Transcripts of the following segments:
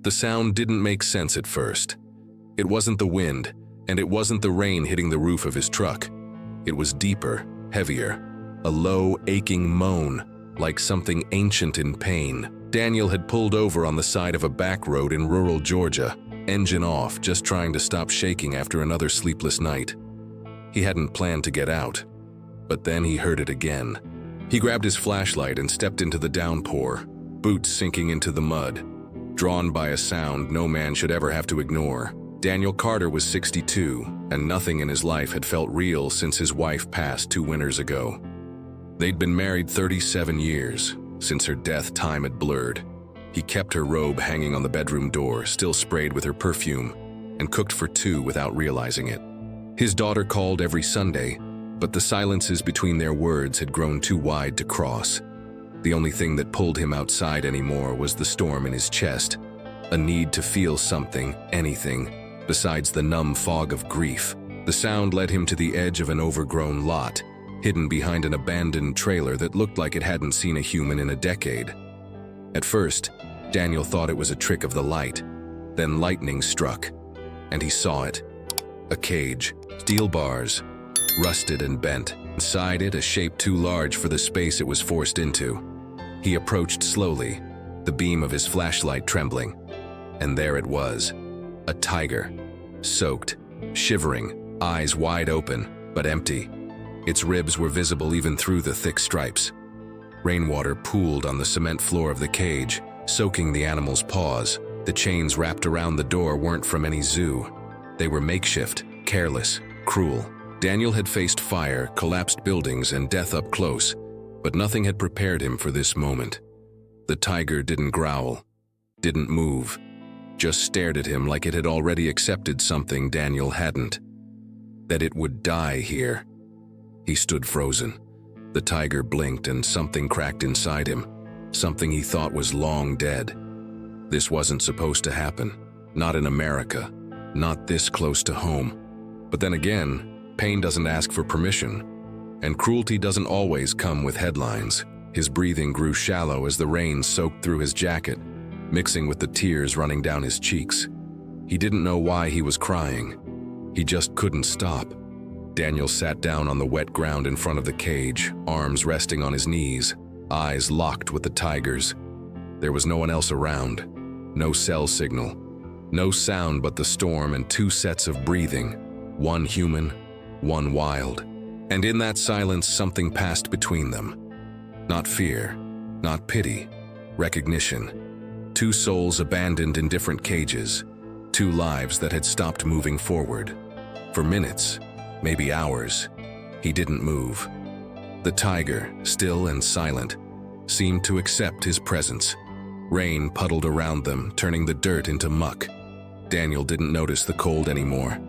The sound didn't make sense at first. It wasn't the wind, and it wasn't the rain hitting the roof of his truck. It was deeper, heavier, a low, aching moan, like something ancient in pain. Daniel had pulled over on the side of a back road in rural Georgia, engine off, just trying to stop shaking after another sleepless night. He hadn't planned to get out, but then he heard it again. He grabbed his flashlight and stepped into the downpour, boots sinking into the mud, drawn by a sound no man should ever have to ignore. Daniel Carter was 62, and nothing in his life had felt real since his wife passed 2 winters ago. They'd been married 37 years. Since her death, time had blurred. He kept her robe hanging on the bedroom door, still sprayed with her perfume, and cooked for 2 without realizing it. His daughter called every Sunday, but the silences between their words had grown too wide to cross. The only thing that pulled him outside anymore was the storm in his chest, a need to feel something, anything, besides the numb fog of grief. The sound led him to the edge of an overgrown lot, hidden behind an abandoned trailer that looked like it hadn't seen a human in a decade. At first, Daniel thought it was a trick of the light. Then lightning struck, and he saw it. A cage, steel bars, rusted and bent. Inside it, a shape too large for the space it was forced into. He approached slowly, the beam of his flashlight trembling. And there it was, a tiger, soaked, shivering, eyes wide open, but empty. Its ribs were visible even through the thick stripes. Rainwater pooled on the cement floor of the cage, soaking the animal's paws. The chains wrapped around the door weren't from any zoo. They were makeshift, careless, cruel. Daniel had faced fire, collapsed buildings, and death up close, but nothing had prepared him for this moment. The tiger didn't growl, didn't move, just stared at him like it had already accepted something Daniel hadn't. That it would die here. He stood frozen. The tiger blinked and something cracked inside him, something he thought was long dead. This wasn't supposed to happen. Not in America. Not this close to home. But then again, pain doesn't ask for permission. And cruelty doesn't always come with headlines. His breathing grew shallow as the rain soaked through his jacket, mixing with the tears running down his cheeks. He didn't know why he was crying. He just couldn't stop. Daniel sat down on the wet ground in front of the cage, arms resting on his knees, eyes locked with the tiger's. There was no one else around. No cell signal. No sound but the storm and 2 sets of breathing. One human, one wild. And in that silence, something passed between them. Not fear, not pity, recognition. 2 souls abandoned in different cages. 2 lives that had stopped moving forward. For minutes, maybe hours, he didn't move. The tiger, still and silent, seemed to accept his presence. Rain puddled around them, turning the dirt into muck. Daniel didn't notice the cold anymore.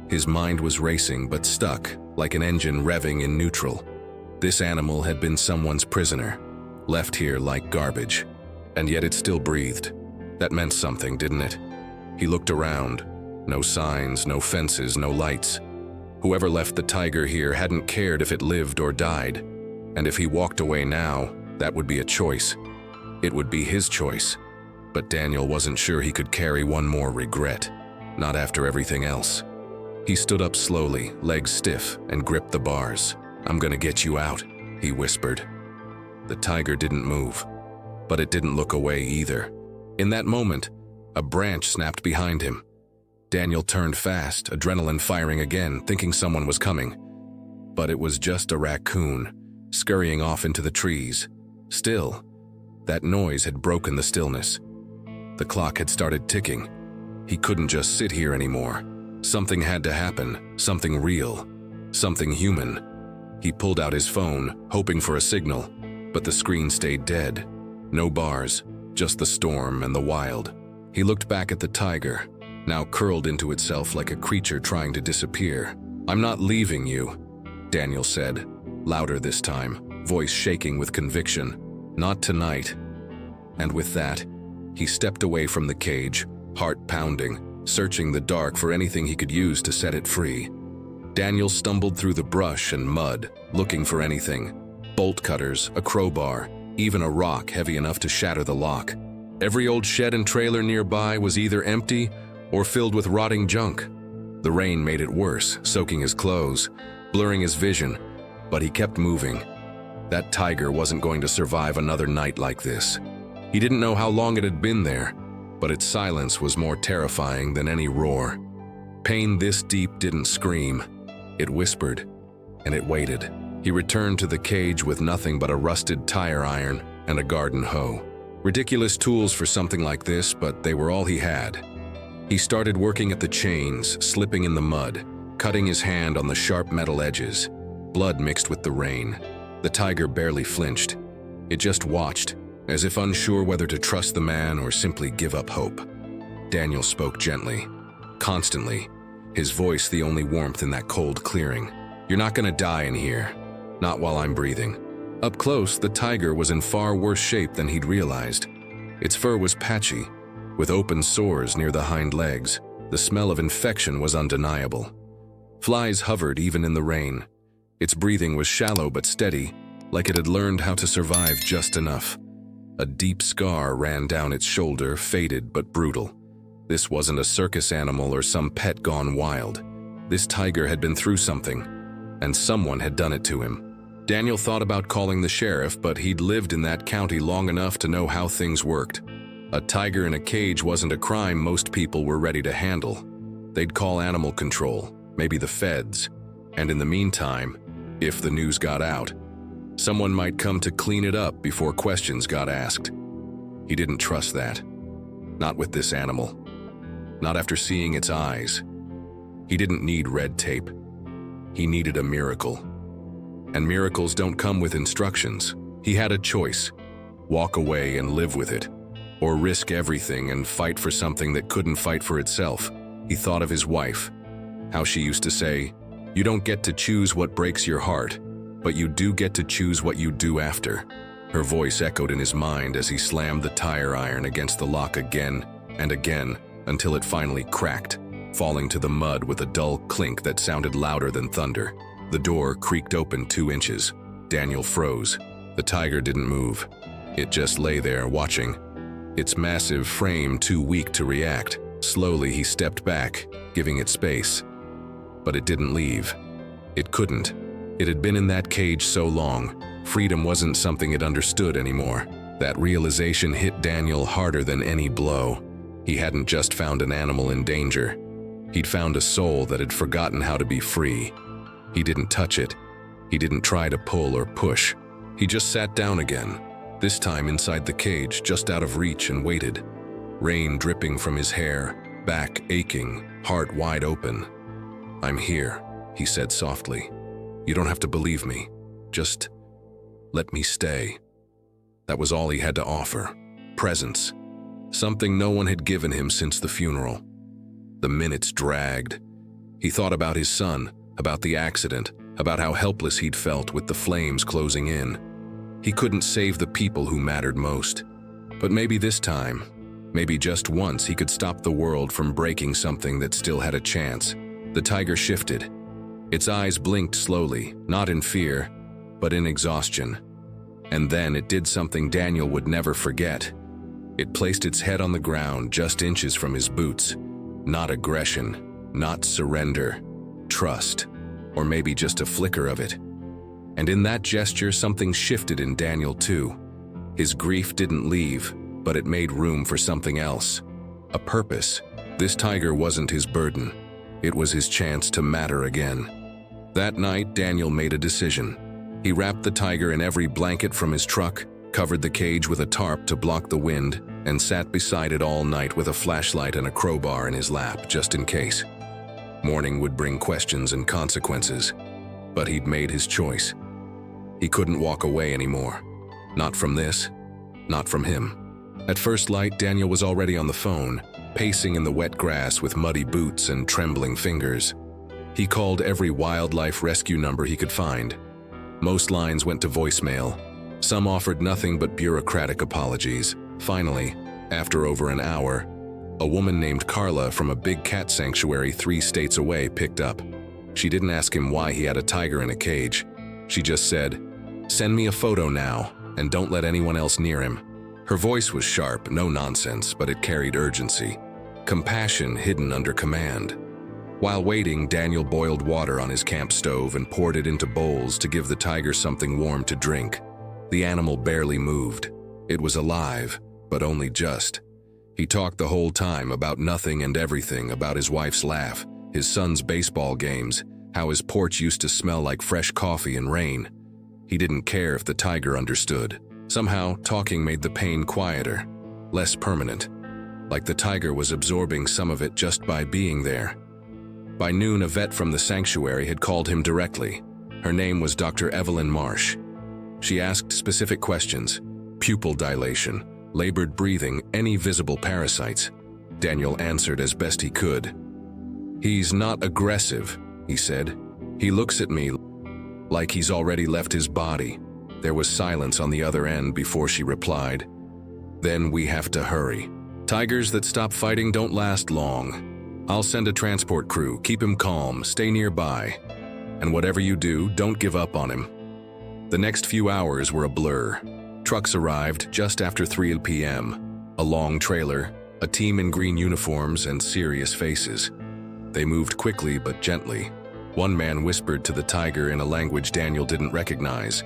His mind was racing but stuck, like an engine revving in neutral. This animal had been someone's prisoner, left here like garbage. And yet it still breathed. That meant something, didn't it? He looked around. No signs, no fences, no lights. Whoever left the tiger here hadn't cared if it lived or died. And if he walked away now, that would be a choice. It would be his choice. But Daniel wasn't sure he could carry one more regret. Not after everything else. He stood up slowly, legs stiff, and gripped the bars. "I'm gonna get you out," he whispered. The tiger didn't move, but it didn't look away either. In that moment, a branch snapped behind him. Daniel turned fast, adrenaline firing again, thinking someone was coming. But it was just a raccoon, scurrying off into the trees. Still, that noise had broken the stillness. The clock had started ticking. He couldn't just sit here anymore. Something had to happen, something real, something human. He pulled out his phone, hoping for a signal, but the screen stayed dead. No bars, just the storm and the wild. He looked back at the tiger, now curled into itself like a creature trying to disappear. "I'm not leaving you," Daniel said, louder this time, voice shaking with conviction. "Not tonight." And with that, he stepped away from the cage, heart pounding, searching the dark for anything he could use to set it free. Daniel stumbled through the brush and mud, looking for anything. Bolt cutters, a crowbar, even a rock heavy enough to shatter the lock. Every old shed and trailer nearby was either empty or filled with rotting junk. The rain made it worse, soaking his clothes, blurring his vision, but he kept moving. That tiger wasn't going to survive another night like this. He didn't know how long it had been there, but its silence was more terrifying than any roar. Pain this deep didn't scream. It whispered, and it waited. He returned to the cage with nothing but a rusted tire iron and a garden hoe. Ridiculous tools for something like this, but they were all he had. He started working at the chains, slipping in the mud, cutting his hand on the sharp metal edges. Blood mixed with the rain. The tiger barely flinched. It just watched, as if unsure whether to trust the man or simply give up hope. Daniel spoke gently, constantly, his voice the only warmth in that cold clearing. "You're not gonna die in here. Not while I'm breathing." Up close, the tiger was in far worse shape than he'd realized. Its fur was patchy, with open sores near the hind legs. The smell of infection was undeniable. Flies hovered even in the rain. Its breathing was shallow but steady, like it had learned how to survive just enough. A deep scar ran down its shoulder, faded but brutal. This wasn't a circus animal or some pet gone wild. This tiger had been through something, and someone had done it to him. Daniel thought about calling the sheriff, but he'd lived in that county long enough to know how things worked. A tiger in a cage wasn't a crime most people were ready to handle. They'd call animal control, maybe the feds, and in the meantime, if the news got out, someone might come to clean it up before questions got asked. He didn't trust that. Not with this animal. Not after seeing its eyes. He didn't need red tape. He needed a miracle. And miracles don't come with instructions. He had a choice. Walk away and live with it, or risk everything and fight for something that couldn't fight for itself. He thought of his wife, how she used to say, "You don't get to choose what breaks your heart, but you do get to choose what you do after." Her voice echoed in his mind as he slammed the tire iron against the lock again and again until it finally cracked, falling to the mud with a dull clink that sounded louder than thunder. The door creaked open 2 inches. Daniel froze. The tiger didn't move. It just lay there watching, its massive frame too weak to react. Slowly he stepped back, giving it space. But it didn't leave. It couldn't. It had been in that cage so long. Freedom wasn't something it understood anymore. That realization hit Daniel harder than any blow. He hadn't just found an animal in danger. He'd found a soul that had forgotten how to be free. He didn't touch it. He didn't try to pull or push. He just sat down again, this time inside the cage, just out of reach, and waited. Rain dripping from his hair, back aching, heart wide open. "I'm here," he said softly. "You don't have to believe me. Just let me stay." That was all he had to offer. Presence. Something no one had given him since the funeral. The minutes dragged. He thought about his son, about the accident, about how helpless he'd felt with the flames closing in. He couldn't save the people who mattered most. But maybe this time, maybe just once, he could stop the world from breaking something that still had a chance. The tiger shifted. Its eyes blinked slowly, not in fear, but in exhaustion. And then it did something Daniel would never forget. It placed its head on the ground just inches from his boots. Not aggression, not surrender, trust, or maybe just a flicker of it. And in that gesture, something shifted in Daniel too. His grief didn't leave, but it made room for something else. A purpose. This tiger wasn't his burden. It was his chance to matter again. That night, Daniel made a decision. He wrapped the tiger in every blanket from his truck, covered the cage with a tarp to block the wind, and sat beside it all night with a flashlight and a crowbar in his lap, just in case. Morning would bring questions and consequences, but he'd made his choice. He couldn't walk away anymore. Not from this, not from him. At first light, Daniel was already on the phone, pacing in the wet grass with muddy boots and trembling fingers. He called every wildlife rescue number he could find. Most lines went to voicemail. Some offered nothing but bureaucratic apologies. Finally, after over an hour, a woman named Carla from a big cat sanctuary 3 states away picked up. She didn't ask him why he had a tiger in a cage. She just said, "Send me a photo now, and don't let anyone else near him." Her voice was sharp, no nonsense, but it carried urgency, compassion hidden under command. While waiting, Daniel boiled water on his camp stove and poured it into bowls to give the tiger something warm to drink. The animal barely moved. It was alive, but only just. He talked the whole time about nothing and everything, about his wife's laugh, his son's baseball games, how his porch used to smell like fresh coffee and rain. He didn't care if the tiger understood. Somehow, talking made the pain quieter, less permanent, like the tiger was absorbing some of it just by being there. By noon, a vet from the sanctuary had called him directly. Her name was Dr. Evelyn Marsh. She asked specific questions: pupil dilation, labored breathing, any visible parasites. Daniel answered as best he could. "He's not aggressive," he said. "He looks at me like he's already left his body." There was silence on the other end before she replied. "Then we have to hurry. Tigers that stop fighting don't last long. I'll send a transport crew. Keep him calm, stay nearby. And whatever you do, don't give up on him." The next few hours were a blur. Trucks arrived just after 3 p.m. A long trailer, a team in green uniforms, and serious faces. They moved quickly but gently. One man whispered to the tiger in a language Daniel didn't recognize,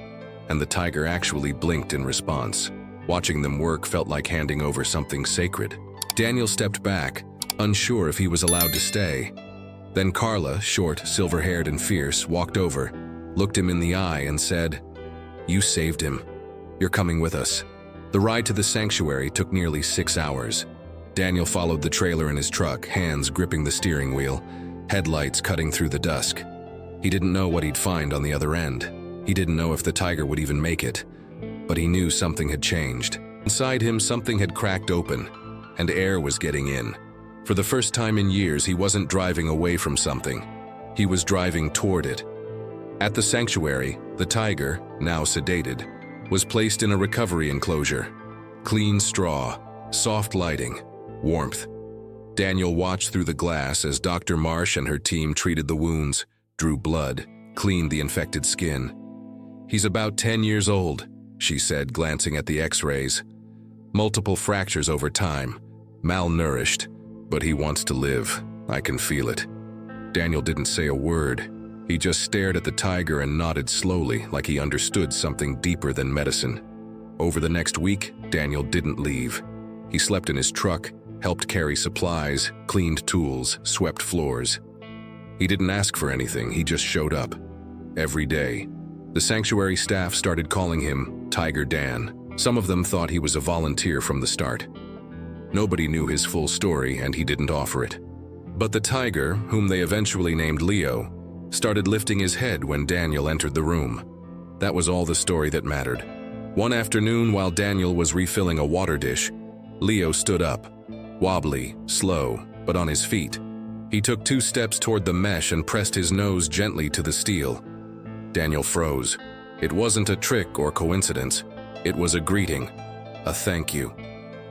and the tiger actually blinked in response. Watching them work felt like handing over something sacred. Daniel stepped back, unsure if he was allowed to stay. Then Carla, short, silver-haired and fierce, walked over, looked him in the eye and said, "You saved him. You're coming with us." The ride to the sanctuary took nearly 6 hours. Daniel followed the trailer in his truck, hands gripping the steering wheel, headlights cutting through the dusk. He didn't know what he'd find on the other end. He didn't know if the tiger would even make it. But he knew something had changed. Inside him, something had cracked open, and air was getting in. For the first time in years, he wasn't driving away from something. He was driving toward it. At the sanctuary, the tiger, now sedated, was placed in a recovery enclosure. Clean straw, soft lighting, warmth. Daniel watched through the glass as Dr. Marsh and her team treated the wounds, drew blood, cleaned the infected skin. "He's about 10 years old," she said, glancing at the x-rays. "Multiple fractures over time, malnourished, but he wants to live. I can feel it." Daniel didn't say a word. He just stared at the tiger and nodded slowly, like he understood something deeper than medicine. Over the next week, Daniel didn't leave. He slept in his truck, helped carry supplies, cleaned tools, swept floors. He didn't ask for anything, he just showed up. Every day. The sanctuary staff started calling him Tiger Dan. Some of them thought he was a volunteer from the start. Nobody knew his full story, and he didn't offer it. But the tiger, whom they eventually named Leo, started lifting his head when Daniel entered the room. That was all the story that mattered. One afternoon, while Daniel was refilling a water dish, Leo stood up, wobbly, slow, but on his feet. He took 2 steps toward the mesh and pressed his nose gently to the steel. Daniel froze. It wasn't a trick or coincidence. It was a greeting, a thank you.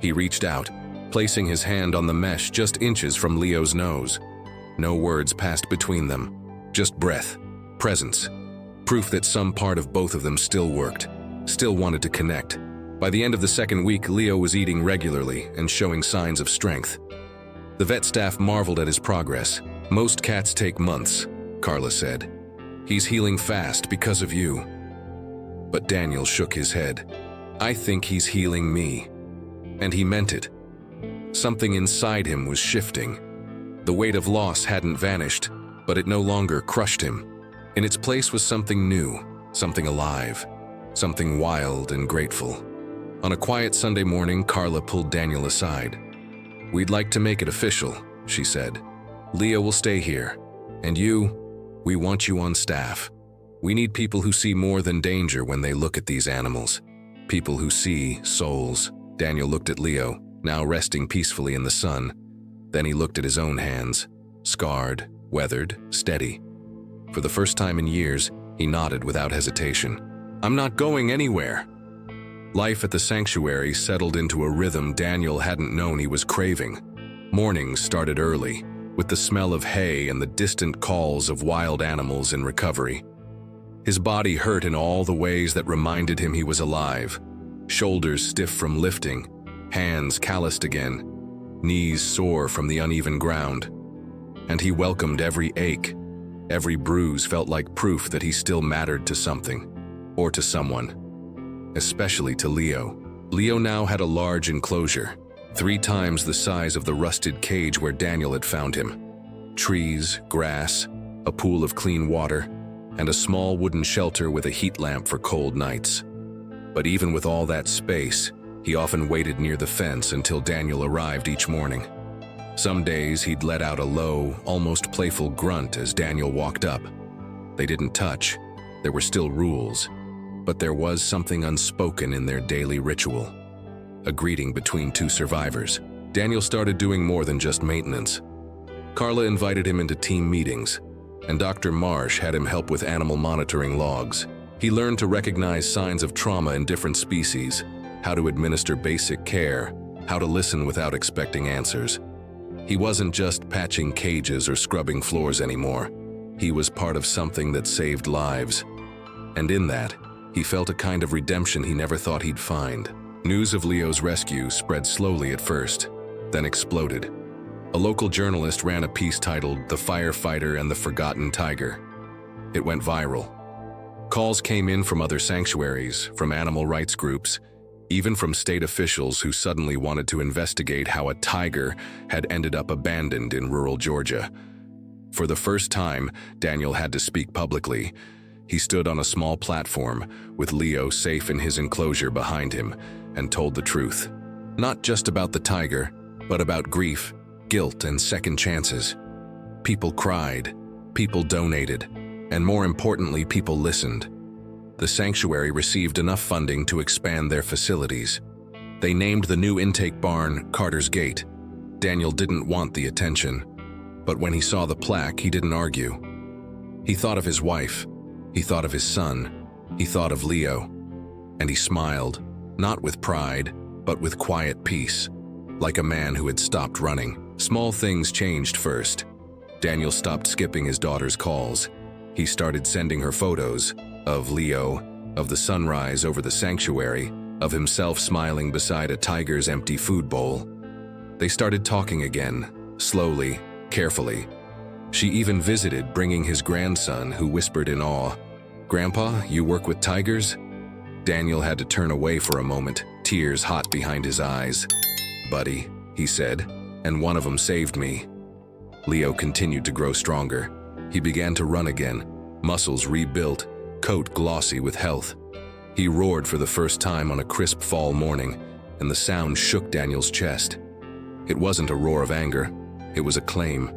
He reached out, placing his hand on the mesh just inches from Leo's nose. No words passed between them, just breath, presence, proof that some part of both of them still worked, still wanted to connect. By the end of the 2nd week, Leo was eating regularly and showing signs of strength. The vet staff marveled at his progress. "Most cats take months," Carla said. "He's healing fast because of you." But Daniel shook his head. "I think he's healing me." And he meant it. Something inside him was shifting. The weight of loss hadn't vanished, but it no longer crushed him. In its place was something new, something alive, something wild and grateful. On a quiet Sunday morning, Carla pulled Daniel aside. "We'd like to make it official," she said. "Leo will stay here. And you, we want you on staff. We need people who see more than danger when they look at these animals. People who see souls." Daniel looked at Leo, now resting peacefully in the sun. Then he looked at his own hands, scarred, weathered, steady. For the first time in years, he nodded without hesitation. "I'm not going anywhere." Life at the sanctuary settled into a rhythm Daniel hadn't known he was craving. Mornings started early, with the smell of hay and the distant calls of wild animals in recovery. His body hurt in all the ways that reminded him he was alive. shoulders stiff from lifting, hands calloused again, knees sore from the uneven ground. And he welcomed every ache. Every bruise felt like proof that he still mattered to something, or to someone. Especially to Leo. Leo now had a large enclosure, 3 times the size of the rusted cage where Daniel had found him. Trees, grass, a pool of clean water, and a small wooden shelter with a heat lamp for cold nights. But even with all that space, he often waited near the fence until Daniel arrived each morning. Some days he'd let out a low, almost playful grunt as Daniel walked up. They didn't touch. There were still rules, but there was something unspoken in their daily ritual. A greeting between 2 survivors. Daniel started doing more than just maintenance. Carla invited him into team meetings, and Dr. Marsh had him help with animal monitoring logs. He learned to recognize signs of trauma in different species, how to administer basic care, how to listen without expecting answers. He wasn't just patching cages or scrubbing floors anymore. He was part of something that saved lives. And in that, he felt a kind of redemption he never thought he'd find. News of Leo's rescue spread slowly at first, then exploded. A local journalist ran a piece titled "The Firefighter and the Forgotten Tiger." It went viral. Calls came in from other sanctuaries, from animal rights groups, even from state officials who suddenly wanted to investigate how a tiger had ended up abandoned in rural Georgia. For the first time, Daniel had to speak publicly. He stood on a small platform, with Leo safe in his enclosure behind him, and told the truth. Not just about the tiger, but about grief, guilt, and second chances. People cried, people donated, and more importantly, people listened. The sanctuary received enough funding to expand their facilities. They named the new intake barn Carter's Gate. Daniel didn't want the attention, but when he saw the plaque, he didn't argue. He thought of his wife, he thought of his son, he thought of Leo, and he smiled, not with pride, but with quiet peace, like a man who had stopped running. Small things changed first. Daniel stopped skipping his daughter's calls. He started sending her photos of Leo, of the sunrise over the sanctuary, of himself smiling beside a tiger's empty food bowl. They started talking again, slowly, carefully. She even visited, bringing his grandson, who whispered in awe, "Grandpa, you work with tigers?" Daniel had to turn away for a moment, tears hot behind his eyes. "Buddy," he said, "and one of them saved me." Leo continued to grow stronger. He began to run again, muscles rebuilt, coat glossy with health. He roared for the first time on a crisp fall morning, and the sound shook Daniel's chest. It wasn't a roar of anger, it was a claim,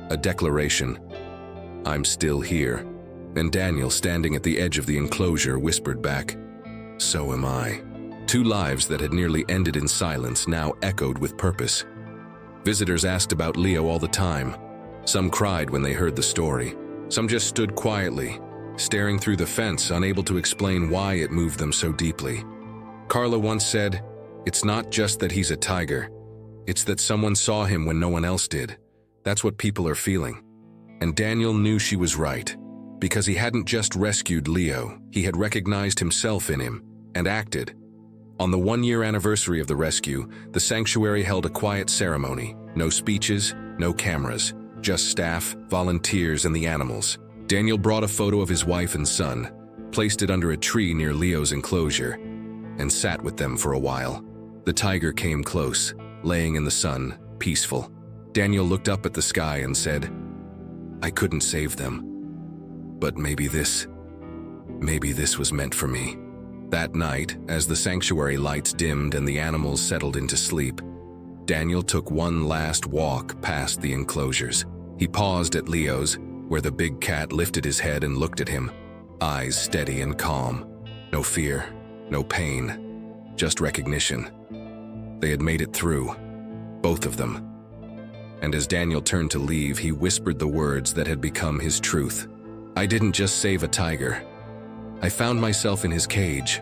a declaration. "I'm still here." And Daniel, standing at the edge of the enclosure, whispered back, "So am I." 2 lives that had nearly ended in silence now echoed with purpose. Visitors asked about Leo all the time. Some cried when they heard the story. Some just stood quietly, staring through the fence, unable to explain why it moved them so deeply. Carla once said, "It's not just that he's a tiger. It's that someone saw him when no one else did. That's what people are feeling." And Daniel knew she was right, because he hadn't just rescued Leo, he had recognized himself in him, and acted. On the 1-year anniversary of the rescue, the sanctuary held a quiet ceremony. No speeches, no cameras, just staff, volunteers, and the animals. Daniel brought a photo of his wife and son, placed it under a tree near Leo's enclosure, and sat with them for a while. The tiger came close, laying in the sun, peaceful. Daniel looked up at the sky and said, "I couldn't save them, but maybe this was meant for me." That night, as the sanctuary lights dimmed and the animals settled into sleep, Daniel took one last walk past the enclosures. He paused at Leo's, where the big cat lifted his head and looked at him, eyes steady and calm. No fear, no pain, just recognition. They had made it through, both of them. And as Daniel turned to leave, he whispered the words that had become his truth. "I didn't just save a tiger. I found myself in his cage,